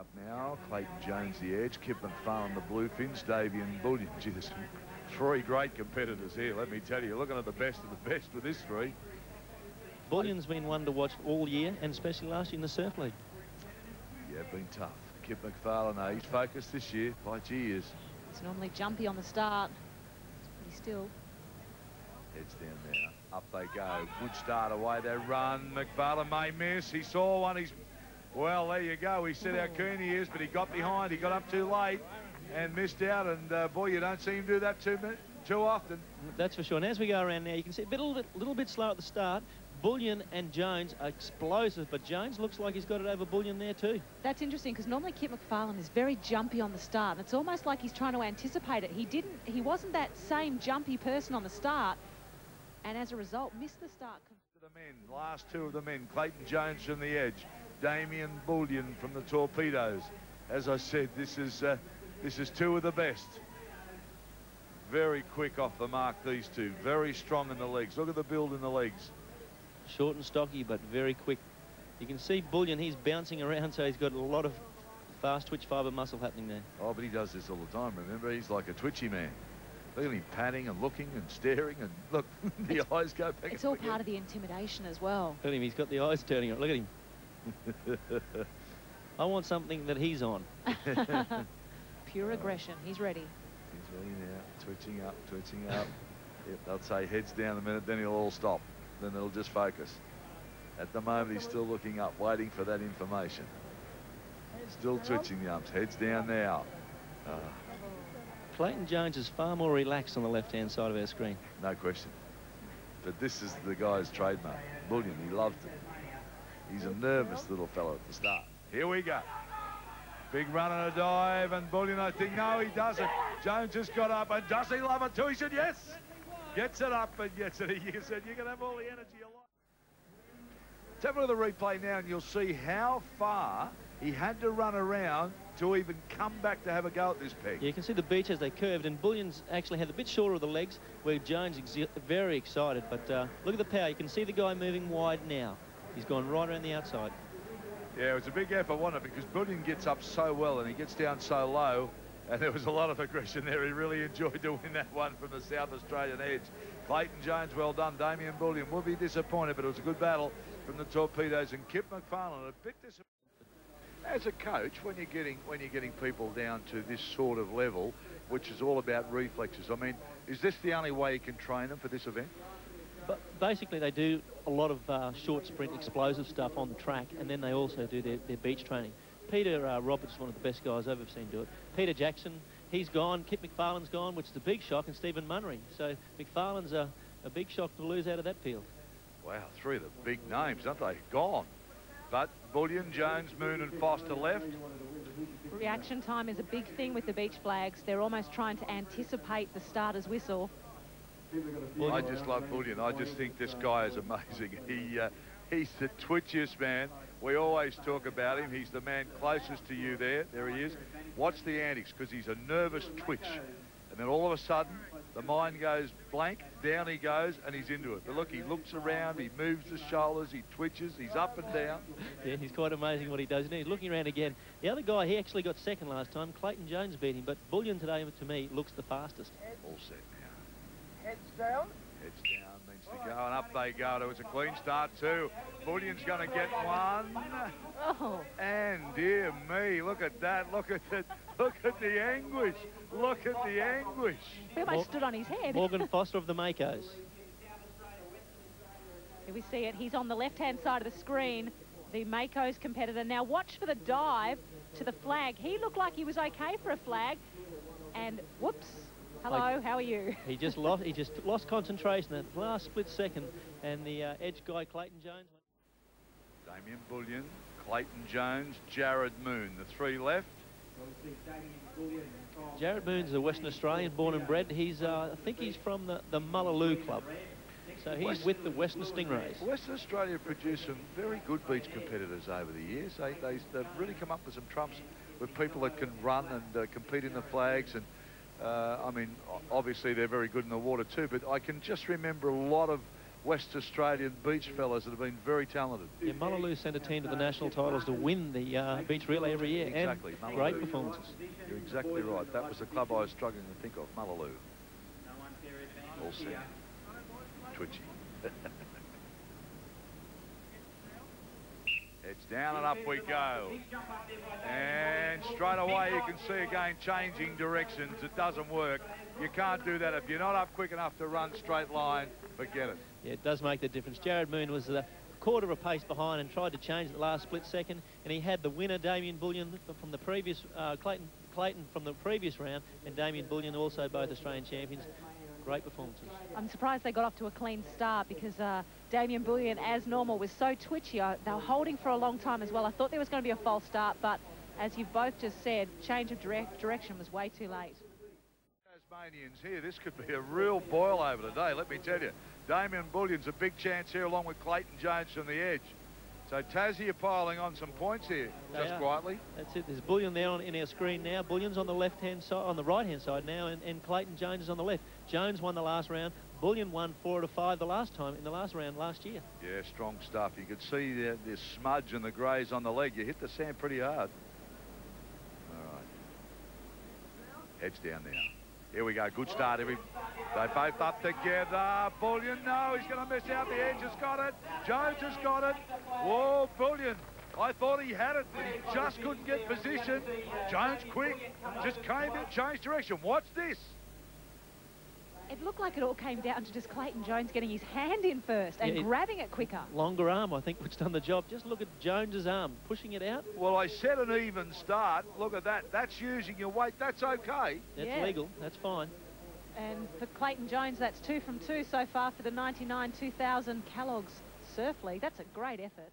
Up now, Clayton Jones the edge, Kip McFarlane the bluefins, Davian Bullion. Gee, there's three great competitors here, let me tell you. Looking at the best of the best with this three. Bullion's been one to watch all year, and especially last year in the Surf League. Yeah, been tough. Kip McFarlane, he's focused this year. By gee, is. It's normally jumpy on the start. It's pretty still. Heads down now. Up they go. Good start, away they run. McFarlane may miss. He saw one. He's... Well, there you go. He said how keen he is, but he got behind. He got up too late and missed out. And, boy, you don't see him do that too often. That's for sure. And as we go around now, you can see a little bit slow at the start. Bullion and Jones are explosive, but Jones looks like he's got it over Bullion there too. That's interesting, because normally Kip McFarlane is very jumpy on the start. And it's almost like he's trying to anticipate it. He wasn't that same jumpy person on the start, and as a result, missed the start. The men, last two of the men, Clayton Jones from the edge, Damian Bullion from the Torpedoes. As I said, this is two of the best. Very quick off the mark, these two. Very strong in the legs. Look at the build in the legs. Short and stocky, but very quick. You can see Bullion, he's bouncing around, so he's got a lot of fast twitch fibre muscle happening there. Oh, but he does this all the time, remember? He's like a twitchy man. Look at him panning and looking and staring, and look, the eyes go back. It's all part of the intimidation as well. Look at him, he's got the eyes turning up. Look at him. I want something that he's on. Pure aggression. He's ready. He's ready now. Twitching up, twitching up. Yep, they'll say heads down a minute, then he'll all stop. Then it'll just focus. At the moment, he's still looking up, waiting for that information. Still twitching the arms. Heads down now. Clayton Jones is far more relaxed on the left-hand side of our screen. No question. But this is the guy's trademark. Bullion, he loved it. He's a nervous little fellow at the start. Here we go. Big run and a dive, and Bullion, I think, no, he doesn't. Jones just got up, and does he love it too? He said yes. Gets it up and gets it. He said, you can have all the energy you like. Let's have a look at the replay now, and you'll see how far he had to run around to even come back to have a go at this peg. Yeah, you can see the beach as they curved, and Bullion's actually had a bit shorter of the legs, where Jones is very excited. But look at the power. You can see the guy moving wide now. He's gone right around the outside. Yeah, it was a big effort, wasn't it? Because Bullion gets up so well and he gets down so low, and there was a lot of aggression there. He really enjoyed to win that one from the South Australian edge. Clayton Jones, well done. Damian Bullion will be disappointed, but it was a good battle from the Torpedoes, and Kip McFarlane a bit disappointed. As a coach, when you're getting people down to this sort of level, which is all about reflexes, I mean, is this the only way you can train them for this event? But basically, they do a lot of short sprint explosive stuff on the track, and then they also do their beach training. Peter Roberts is one of the best guys I've ever seen do it. Peter Jackson, he's gone. Kip McFarlane's gone, which is a big shock, and Stephen Munnery. So McFarlane's a big shock to lose out of that field. Wow, three of the big names, aren't they? Gone. But Bullion, Jones, Moon and Foster left. Reaction time is a big thing with the beach flags. They're almost trying to anticipate the starter's whistle. I just love Bullion. I just think this guy is amazing. He's the twitchiest man. We always talk about him. He's the man closest to you there. There he is. Watch the antics, because he's a nervous twitch. And then all of a sudden, the mind goes blank, down he goes, and he's into it. But look, he looks around, he moves the shoulders, he twitches, he's up and down. Yeah, he's quite amazing what he does. And he's looking around again. The other guy, he actually got second last time. Clayton Jones beat him, but Bullion today, to me, looks the fastest. All set now. Heads down. Heads down means to go, and up they go. It was a clean start too. Bullion's going to get one. Oh. And dear me, look at that. Look at it. Look at the anguish. Look at the anguish. He almost stood on his head. Morgan Foster of the Makos. Here we see it. He's on the left-hand side of the screen, the Makos competitor. Now watch for the dive to the flag. He looked like he was okay for a flag. And whoops. Hello, how are you? He just lost concentration at the last split second, and the edge guy Clayton Jones. Damian Bullion, Clayton Jones, Jared Moon, the three left. Jared Moon's a Western Australian, born and bred. He's, I think he's from the Mullaloo Club. So he's with the Western Stingrays. Western Australia produced some very good beach competitors over the years. They've really come up with some trumps with people that can run and compete in the flags. And I mean, obviously they're very good in the water too, but I can just remember a lot of West Australian beach fellas that have been very talented. Yeah, Mullaloo sent a team to the national titles to win the beach relay every year. Exactly. And great performances. You're exactly right. That was the club I was struggling to think of, Mullaloo. All set. Twitchy. It's down and up we go. And straight away you can see again changing directions. It doesn't work. You can't do that. If you're not up quick enough to run straight line, forget it. Yeah, it does make the difference. Jared Moon was a quarter of a pace behind and tried to change at the last split second, and he had the winner, Damien Bullion, from the previous, Clayton from the previous round, and Damien Bullion, also both Australian champions. Great performances. I'm surprised they got off to a clean start because Damien Bullion, as normal, was so twitchy. They were holding for a long time as well. I thought there was going to be a false start, but as you've both just said, change of direction was way too late. Tasmanians here, this could be a real boil over today, let me tell you. Damien Bullion's a big chance here along with Clayton Jones from the edge. So Tassie are piling on some points here, just quietly. That's it. There's Bullion there in our screen now. Bullion's on the left-hand side, on the right-hand side now, and Clayton Jones is on the left. Jones won the last round. Bullion won 4 out of 5 the last time in the last round last year. Yeah, strong stuff. You could see the smudge and the greys on the leg. You hit the sand pretty hard. All right. Heads down now. Here we go. Good start. They both up together. Bullion, no, he's going to miss out. The edge has got it. Jones has got it. Whoa, Bullion. I thought he had it, but he just couldn't get position. Jones quick. Just came in, changed direction. Watch this. It looked like it all came down to just Clayton Jones getting his hand in first and grabbing it quicker. Longer arm, I think, which done the job. Just look at Jones's arm, pushing it out. Well, I said an even start. Look at that. That's using your weight. That's okay. That's legal. That's fine. And for Clayton Jones, that's 2 from 2 so far for the 99 2000 Kelloggs Surf League. That's a great effort.